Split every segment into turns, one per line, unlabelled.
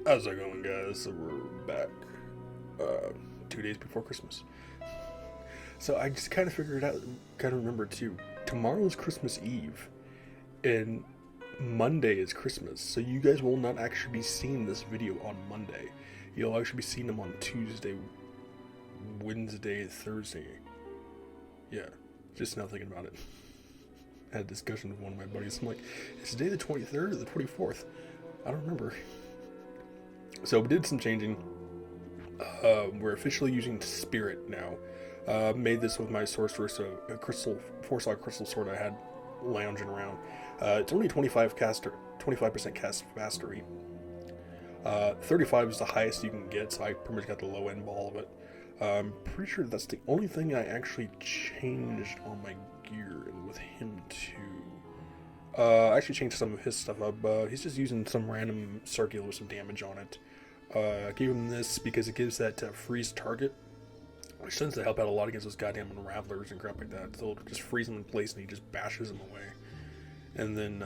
How's it going, guys? So we're back 2 days before Christmas. So I just kind of figured out, kind of remember too, tomorrow's Christmas Eve, and Monday is Christmas. So you guys will not actually be seeing this video on Monday. You'll actually be seeing them on Tuesday, Wednesday, Thursday. Yeah, just now thinking about it. I had a discussion with one of my buddies. I'm like, is today the 23rd or the 24th? I don't remember. So we did some changing. We're officially using Spirit now. Made this with my sorcerer, so a crystal, 4-slot crystal sword I had lounging around. It's only 25% cast mastery. 35 is the highest you can get, so I pretty much got the low end of all of it. I'm pretty sure that's the only thing I actually changed on my gear, and with him too. I actually changed some of his stuff up. He's just using some random circular with some damage on it. I gave him this because it gives that freeze target, which tends to help out a lot against those goddamn unravelers and crap like that. So it'll just freeze him in place and he just bashes them away. And then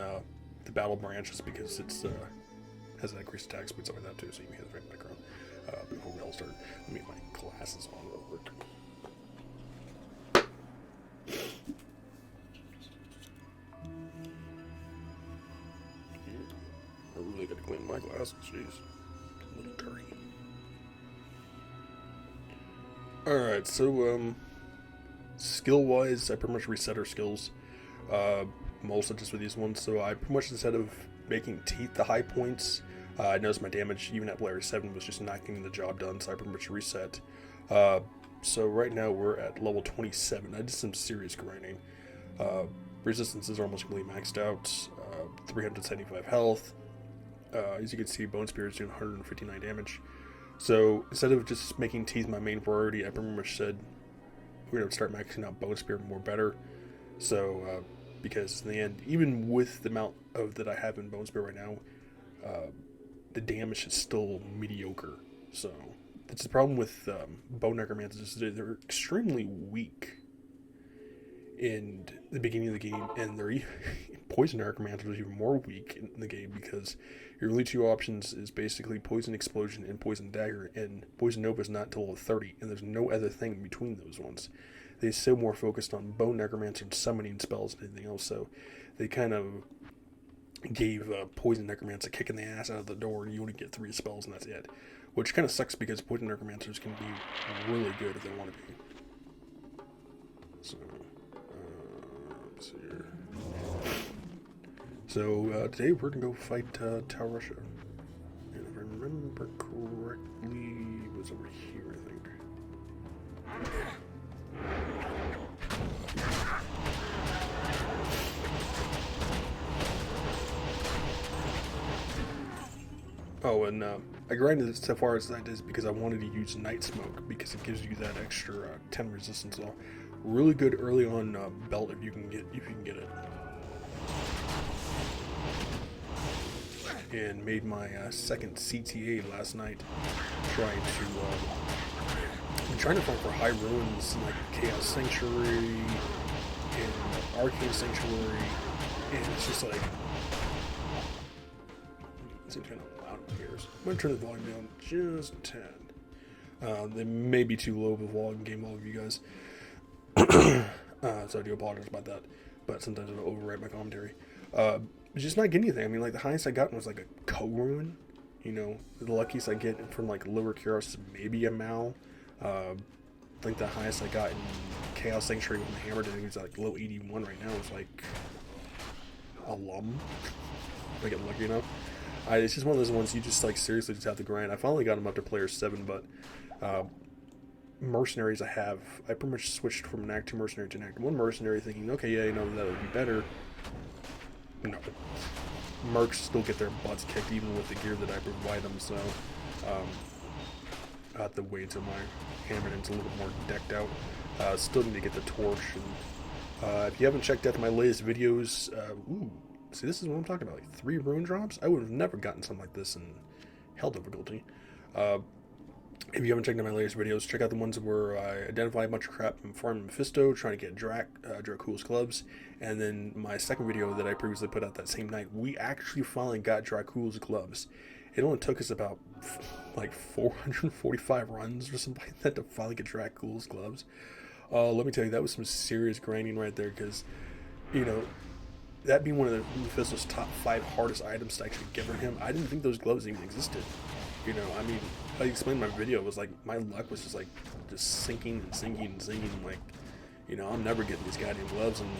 the battle branches because it's has that increased attack speed, stuff like that too, so you can hit it right in the background. Before we all start, let me get my glasses on real quick. I really gotta clean my glasses, jeez. A little dirty. Alright, so, skill-wise, I pretty much reset our skills. Mostly just with these ones, so I pretty much, instead of making teeth the high points, I noticed my damage, even at layer 7, was just not getting the job done, so I pretty much reset. So right now we're at level 27. I did some serious grinding. Resistance is almost completely maxed out. 375 health. As you can see, Bone Spear is doing 159 damage. So instead of just making teeth my main priority, I pretty much said we're going to start maxing out Bone Spear more better. So, because in the end, even with the amount of that I have in Bone Spear right now, the damage is still mediocre. So that's the problem with Bone Necromancers. They're extremely weak in the beginning of the game, and they're Poison Necromancer is even more weak in the game because your only two options is basically Poison Explosion and Poison Dagger, and Poison Nova is not until level 30, and there's no other thing in between those ones. They're so more focused on Bone Necromancer and summoning spells and anything else, so they kind of gave Poison Necromancer a kick in the ass out of the door, and you only get 3 spells, and that's it. Which kind of sucks because Poison Necromancers can be really good if they want to be. So, let's see here. So, today we're going to go fight Rasha. And if I remember correctly, it was over here, I think. Oh, and I grinded it so far as that is because I wanted to use Night Smoke because it gives you that extra 10 resistance. So, really good early on belt if you can get it. And made my second CTA last night, trying to find for high ruins like Chaos Sanctuary and Arcane Sanctuary, and it's just like it's kind of loud in my ears. I'm gonna turn the volume down just a tad. They may be too low of a volume game, all of you guys. So I do apologize about that, but sometimes it'll overwrite my commentary. Just not getting anything. I mean, like, the highest I got was like a co-ruin. You know, the luckiest I get from like lower Kyros is maybe a Mal. I think the highest I got in Chaos Sanctuary with my hammer it was like low 81 right now. It's like Alum. If I get lucky enough. It's just one of those ones you just like seriously just have to grind. I finally got them up to player 7, but mercenaries I pretty much switched from an Act 2 mercenary to an Act 1 mercenary, thinking, okay, yeah, you know, that would be better. No. Mercs still get their butts kicked even with the gear that I provide them, so I have to wait until my hammer's a little bit more decked out. Still need to get the torch. And, if you haven't checked out my latest videos, see, this is what I'm talking about, like 3 rune drops? I would have never gotten something like this in hell difficulty. If you haven't checked out my latest videos, check out the ones where I identify a bunch of crap from Farm Mephisto, trying to get Dracula's clubs, and then my second video that I previously put out that same night, we actually finally got Dracula's clubs, It only took us about like 445 runs or something like that to finally get Dracula's gloves. Let me tell you, that was some serious grinding right there, because, you know, that being one of the Mephisto's top 5 hardest items to actually give him, I didn't think those gloves even existed. You know, I mean, I explained in my video, it was like, my luck was just like, just sinking and sinking and sinking, like, you know, I'm never getting these goddamn gloves, and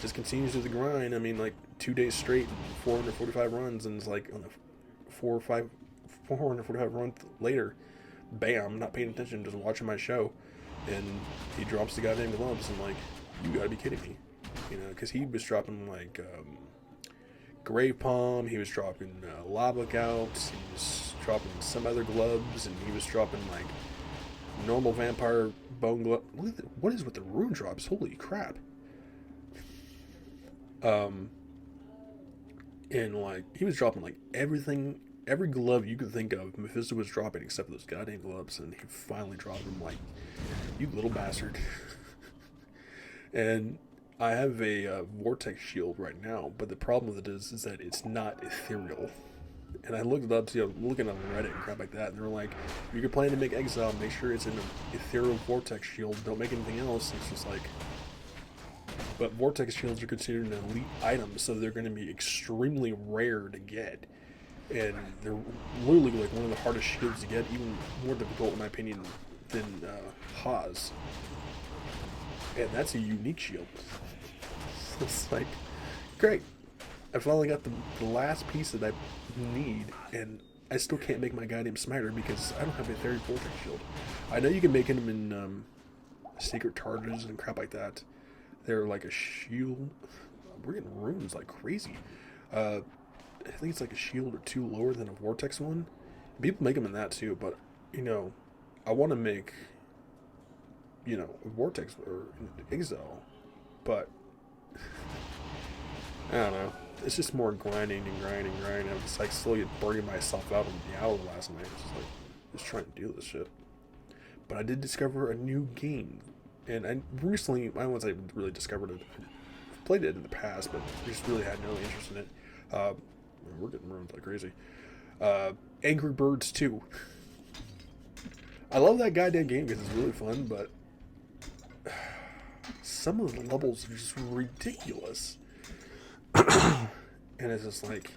just continues to the grind. I mean, like, 2 days straight, and 445 runs, and it's like, on the 445 runs later, bam, not paying attention, just watching my show, and he drops the goddamn gloves, and like, you gotta be kidding me. You know, because he was dropping like Grave Palm, he was dropping Lava Gouts, he was dropping some other gloves, and he was dropping like normal vampire bone glove. What is with the rune drops? Holy crap! And like, he was dropping like everything, every glove you could think of. Mephisto was dropping except for those goddamn gloves, and he finally dropped them. Like, you little bastard. And I have a vortex shield right now, but the problem with it is that it's not ethereal. And I looked it up, you know, looking on Reddit and crap like that, and they were like, if you're planning to make Exile, make sure it's an ethereal vortex shield, don't make anything else. It's just like, but vortex shields are considered an elite item, so they're going to be extremely rare to get. And they're literally like one of the hardest shields to get, even more difficult in my opinion than Haas. And that's a unique shield. It's like, great. I finally got the last piece that I need, and I still can't make my goddamn smiter because I don't have a Ethereal Vortex shield. I know you can make them in secret charges and crap like that. They're like a shield. We're getting runes like crazy. I think it's like a shield or 2 lower than a Vortex one. People make them in that too, but, you know, I want to make, you know, a Vortex or Exile, but I don't know. It's just more grinding and grinding and grinding. I'm just like slowly burning myself out on Diablo last night. It's just like, just trying to do this shit. But I did discover a new game, and I recently, I don't want to say really discovered it. I've played it in the past, but just really had no interest in it. We're getting ruined like crazy. Angry Birds 2. I love that goddamn game because it's really fun, but some of the levels are just ridiculous. And it's just like,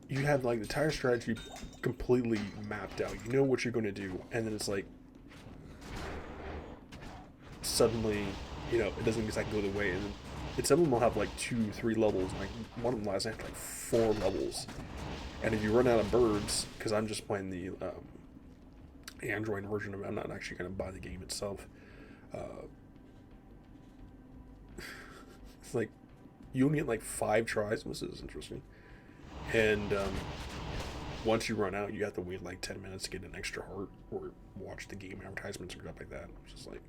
you have like the entire strategy completely mapped out. You know what you're going to do, and then it's like, suddenly, you know, it doesn't exactly go the way. And some of them will have like 2-3 levels. Like, one of them last night had like 4 levels. And if you run out of birds, because I'm just playing the Android version of it, I'm not actually going to buy the game itself. It's like, you only get like 5 tries. This is interesting. And once you run out, you have to wait like 10 minutes to get an extra heart or watch the game advertisements or stuff like that. It's just like,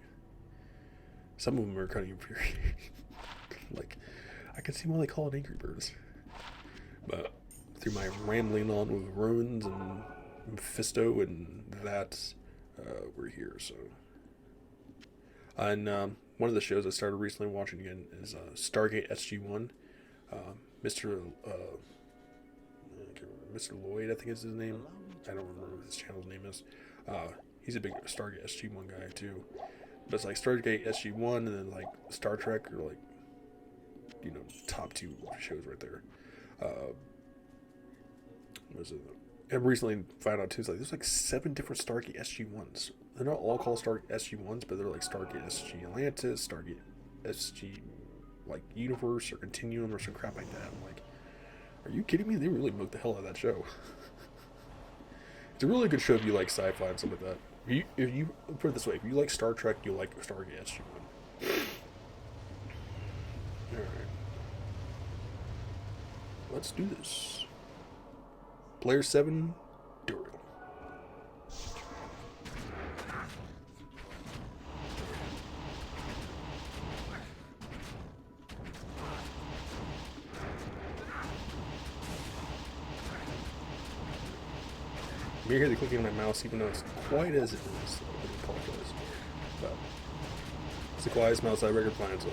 some of them are kind of infuriating. Like, I can see why they call it Angry Birds. But through my rambling on with ruins and Mephisto and that, we're here. So, and one of the shows I started recently watching again is Stargate SG-1. Mr. Lloyd, I think is his name. I don't remember what his channel's name is. He's a big Stargate SG-1 guy too. But it's like Stargate SG-1 and then like Star Trek are like, you know, top 2 shows right there. What is it? I recently found out too, it's like there's like 7 different Stargate SG-1s. They're not all called Stargate SG-1s, but they're like Stargate SG Atlantis, Stargate SG like Universe or Continuum or some crap like that. I'm like, are you kidding me? They really milked the hell out of that show. It's a really good show if you like sci-fi and stuff like that. If you put it this way, if you like Star Trek, you'll like Stargate SG-1. Alright. Let's do this. Player 7, Duriel. You hear the clicking on my mouse, even though it's quiet as it is. So I apologize. But it's the quietest mouse I've ever played, so.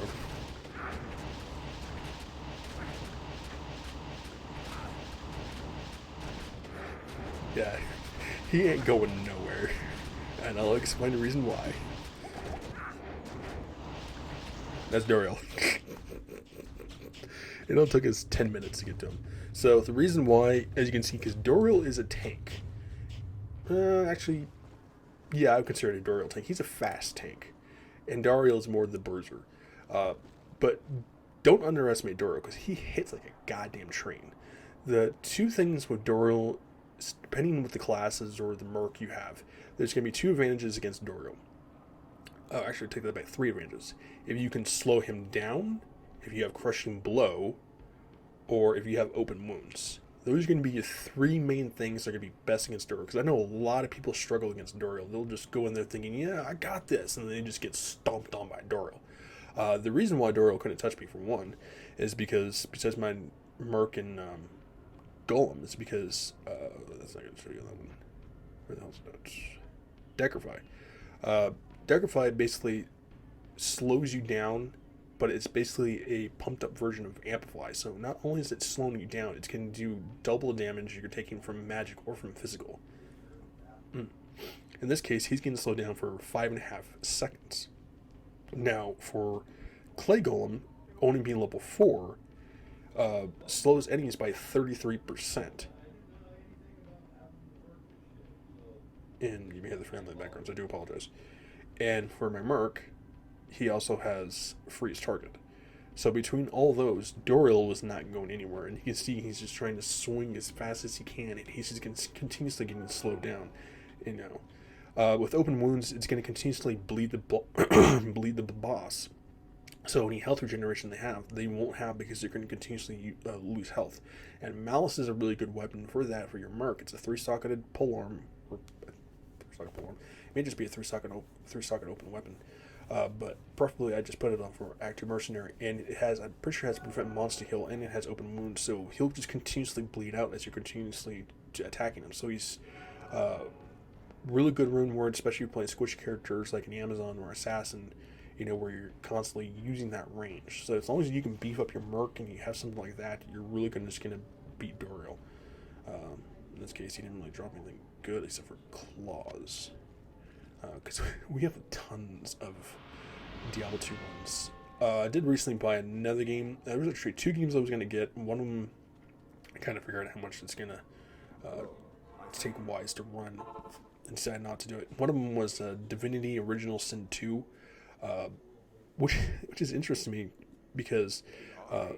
Yeah, he ain't going nowhere. And I'll explain the reason why. That's Duriel. It only took us 10 minutes to get to him. So the reason why, as you can see, because Duriel is a tank. Actually, yeah, I would consider it a Duriel tank. He's a fast tank. And Duriel is more the bruiser. But don't underestimate Duriel, because he hits like a goddamn train. The two things with Duriel, depending on what the classes or the merc you have, there's going to be two advantages against Duriel. Actually, take that back. 3 advantages. If you can slow him down, if you have crushing blow, or if you have open wounds. Those are going to be your 3 main things that are going to be best against Duriel. Because I know a lot of people struggle against Duriel. They'll just go in there thinking, yeah, I got this, and then they just get stomped on by Duriel. The reason why Duriel couldn't touch me, for one, is because, besides my merc and golem, is because, that's not going to show you that one. Where the hell's that? Decrify. Decrify basically slows you down, but it's basically a pumped up version of Amplify. So not only is it slowing you down, it can do double the damage you're taking from magic or from physical. In this case, he's getting slowed down for 5.5 seconds. Now, for Clay Golem, only being level 4, slows enemies by 33%. And you may have the family backgrounds, I do apologize. And for my Merc, he also has freeze target. So between all those, Duriel was not going anywhere, and you can see he's just trying to swing as fast as he can, and he's just continuously getting slowed down. With open wounds, it's going to continuously bleed the boss. So any health regeneration they won't have, because they're going to continuously lose health. And Malice is a really good weapon for that, for your Merc. It's a 3-socketed polearm, or 3-socket polearm. It may just be a 3-socket open weapon. But preferably I just put it on for Active Mercenary, and I'm pretty sure it has prevent monster heal, and it has open wounds, so he'll just continuously bleed out as you're continuously attacking him. So he's really good rune ward, especially if you're playing squishy characters like an Amazon or Assassin, where you're constantly using that range. So as long as you can beef up your Merc and you have something like that, you're really just going to beat Duriel. In this case, he didn't really drop anything good except for claws. Because we have tons of Diablo 2 ones. I did recently buy another game. There was actually 2 games I was going to get. One of them, I kind of figured out how much it's going to take wise to run, and decided not to do it. One of them was Divinity Original Sin 2, which is interesting to me, because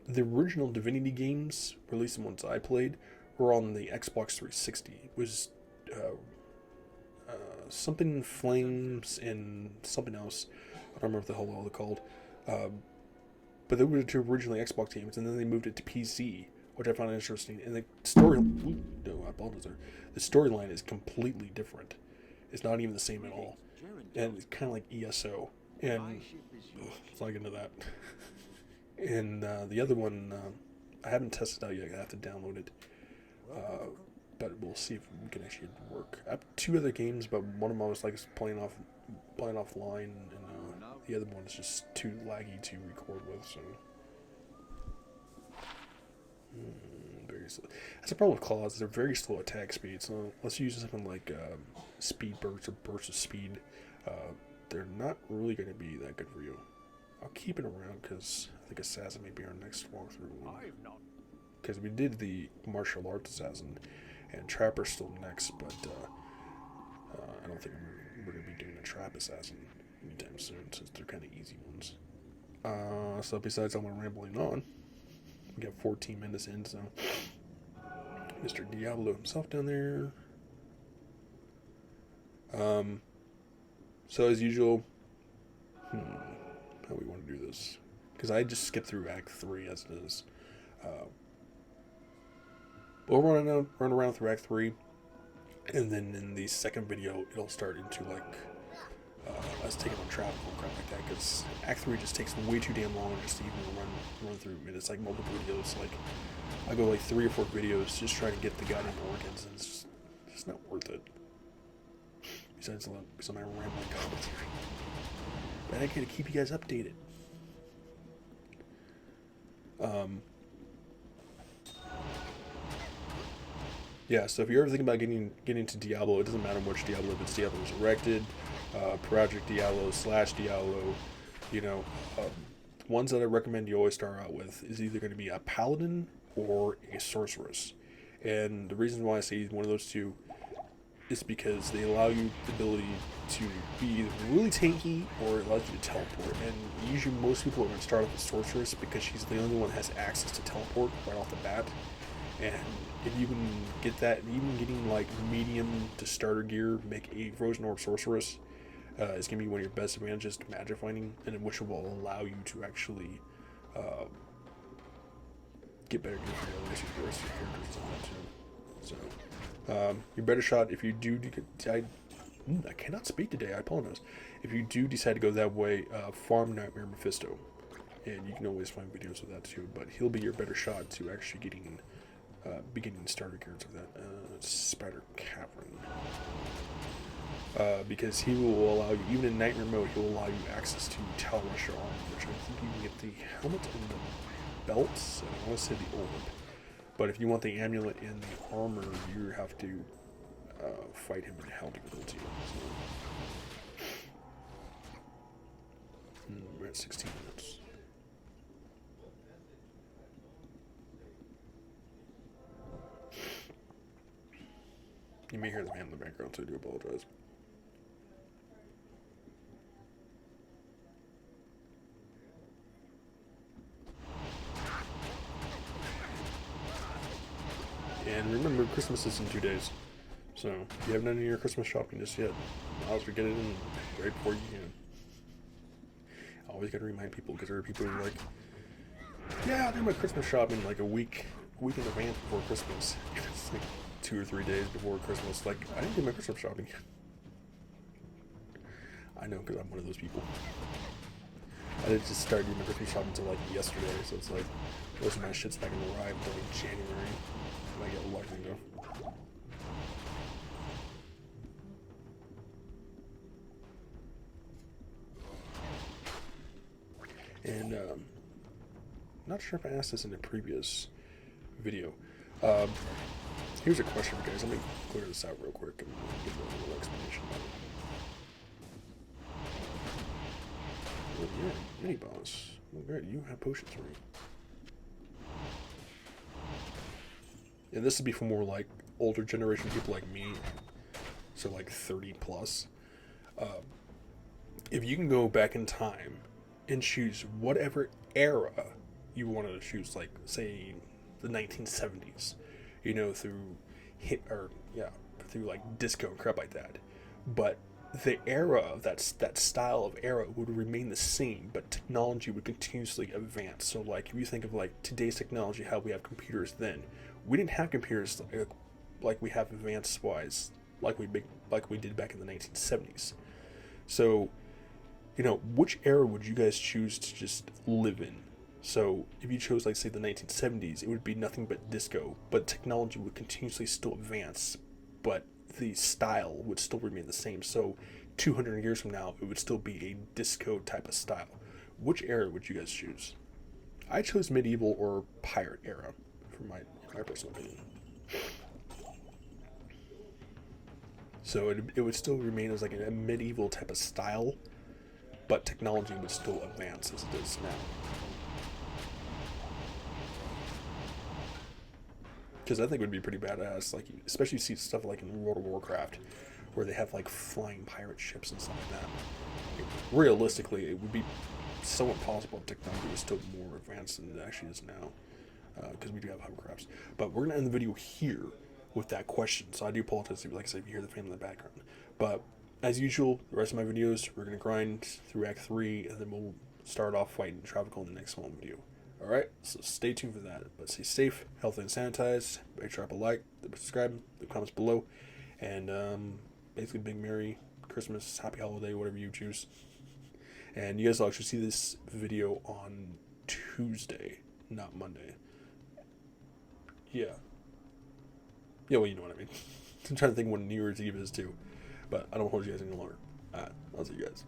the original Divinity games, or at least the ones I played, were on the Xbox 360. It was something Flames and something else. I don't remember what the hell they're called. But they were the originally Xbox games, and then they moved it to PC, which I found interesting. And the storyline is completely different. It's not even the same at all. And it's kind of like ESO. And let's not get into that. And the other one, I haven't tested out yet. I have to download it. But we'll see if we can actually work. I have 2 other games, but one of them I was playing offline, and the other one is just too laggy to record with. So very slow. That's the problem with claws. They're very slow attack speed. So let's use something like speed burst or burst of speed. They're not really going to be that good for you. I'll keep it around because I think Assassin may be our next walkthrough. Because we did the martial arts Assassin. And Trapper's still next, but I don't think we're going to be doing a Trap Assassin anytime soon, since they're kind of easy ones. So besides all my rambling on, we got 14 minutes in, so Mr. Diablo himself down there. So as usual, how we want to do this? Because I just skipped through Act 3 as it is. We'll run around through Act 3, and then in the second video, it'll start into, us taking on travel and crap like that, because Act 3 just takes way too damn long just to even run through. And it's multiple videos. I go 3 or 4 videos just trying to get the goddamn organs, and it's just not worth it. Besides some of my rambling commentary. But I gotta keep you guys updated. Yeah, so if you're ever thinking about getting into Diablo, it doesn't matter which Diablo, if it's Diablo Resurrected, Project Diablo, slash Diablo, you know, ones that I recommend you always start out with is either going to be a paladin or a sorceress. And the reason why I say one of those two is because they allow you the ability to be either really tanky or it allows you to teleport. And usually most people are going to start off with sorceress because she's the only one that has access to teleport right off the bat. And if you can get that, even getting like medium to starter gear, make a Frozen Orb Sorceress is going to be one of your best advantages to magic finding, and which will allow you to actually get better gear for the rest of your characters and that too. So, your better shot if you do. I cannot speak today. I apologize. If you do decide to go that way, farm Nightmare Mephisto, and you can always find videos of that too. But he'll be your better shot to actually getting beginning starter gears of that Spider Cavern. Because he will allow you, even in Nightmare mode, he will allow you access to Tal Rusher armor, which I think you can get the helmet and the belts, and I want to say the orb. But if you want the amulet and the armor, you have to fight him in hell difficulty. So. We're at 16 minutes. You may hear the fan in the background, so I do apologize. And remember, Christmas is in 2 days. So, if you haven't done any of your Christmas shopping just yet, I'll get it in right before you can. I always gotta remind people, because there are people who are like, yeah, I'll do my Christmas shopping like a week in advance before Christmas. It's like 2 or 3 days before Christmas. Like, I didn't do my Christmas shopping yet. I know, because I'm one of those people. I didn't just start doing my Christmas shopping until like yesterday, so it's like most of my shit's not gonna arrive until like January. I get lucky though. And not sure if I asked this in a previous video. Here's a question for you guys. Let me clear this out real quick and give you a little explanation about it. Well, yeah, mini boss. Well, great, you have potions for me. And this would be for more like older generation people like me, so like 30 plus. If you can go back in time and choose whatever era you wanted to choose, like say the 1970s, you know, through through like disco and crap like that, but the era of that style of era would remain the same, but technology would continuously advance. So like if you think of like today's technology, how we have computers then, we didn't have computers like we have advanced wise like we did back in the 1970s. So, you know, which era would you guys choose to just live in? So if you chose like say the 1970s, it would be nothing but disco, but technology would continuously still advance, but the style would still remain the same. So 200 years from now, it would still be a disco type of style. Which era would you guys choose? I chose medieval or pirate era, for my personal opinion. So it would still remain as like a medieval type of style, but technology would still advance as it does now. Because I think it would be pretty badass, like especially you see stuff like in World of Warcraft, where they have like flying pirate ships and stuff like that. Realistically, it would be somewhat possible if technology was still more advanced than it actually is now, because we do have hovercrafts. But we're gonna end the video here with that question. So I do apologize, like I said, if you hear the family in the background. But as usual, the rest of my videos, we're gonna grind through Act 3, and then we'll start off fighting Travical in the next one video. Alright, so stay tuned for that. But stay safe, healthy, and sanitized. Make sure to like, subscribe, the comments below. And basically, big Merry Christmas, Happy Holiday, whatever you choose. And you guys will actually see this video on Tuesday, not Monday. Yeah. Yeah, well, you know what I mean. I'm trying to think when New Year's Eve is too. But I don't hold you guys any longer. Alright, I'll see you guys.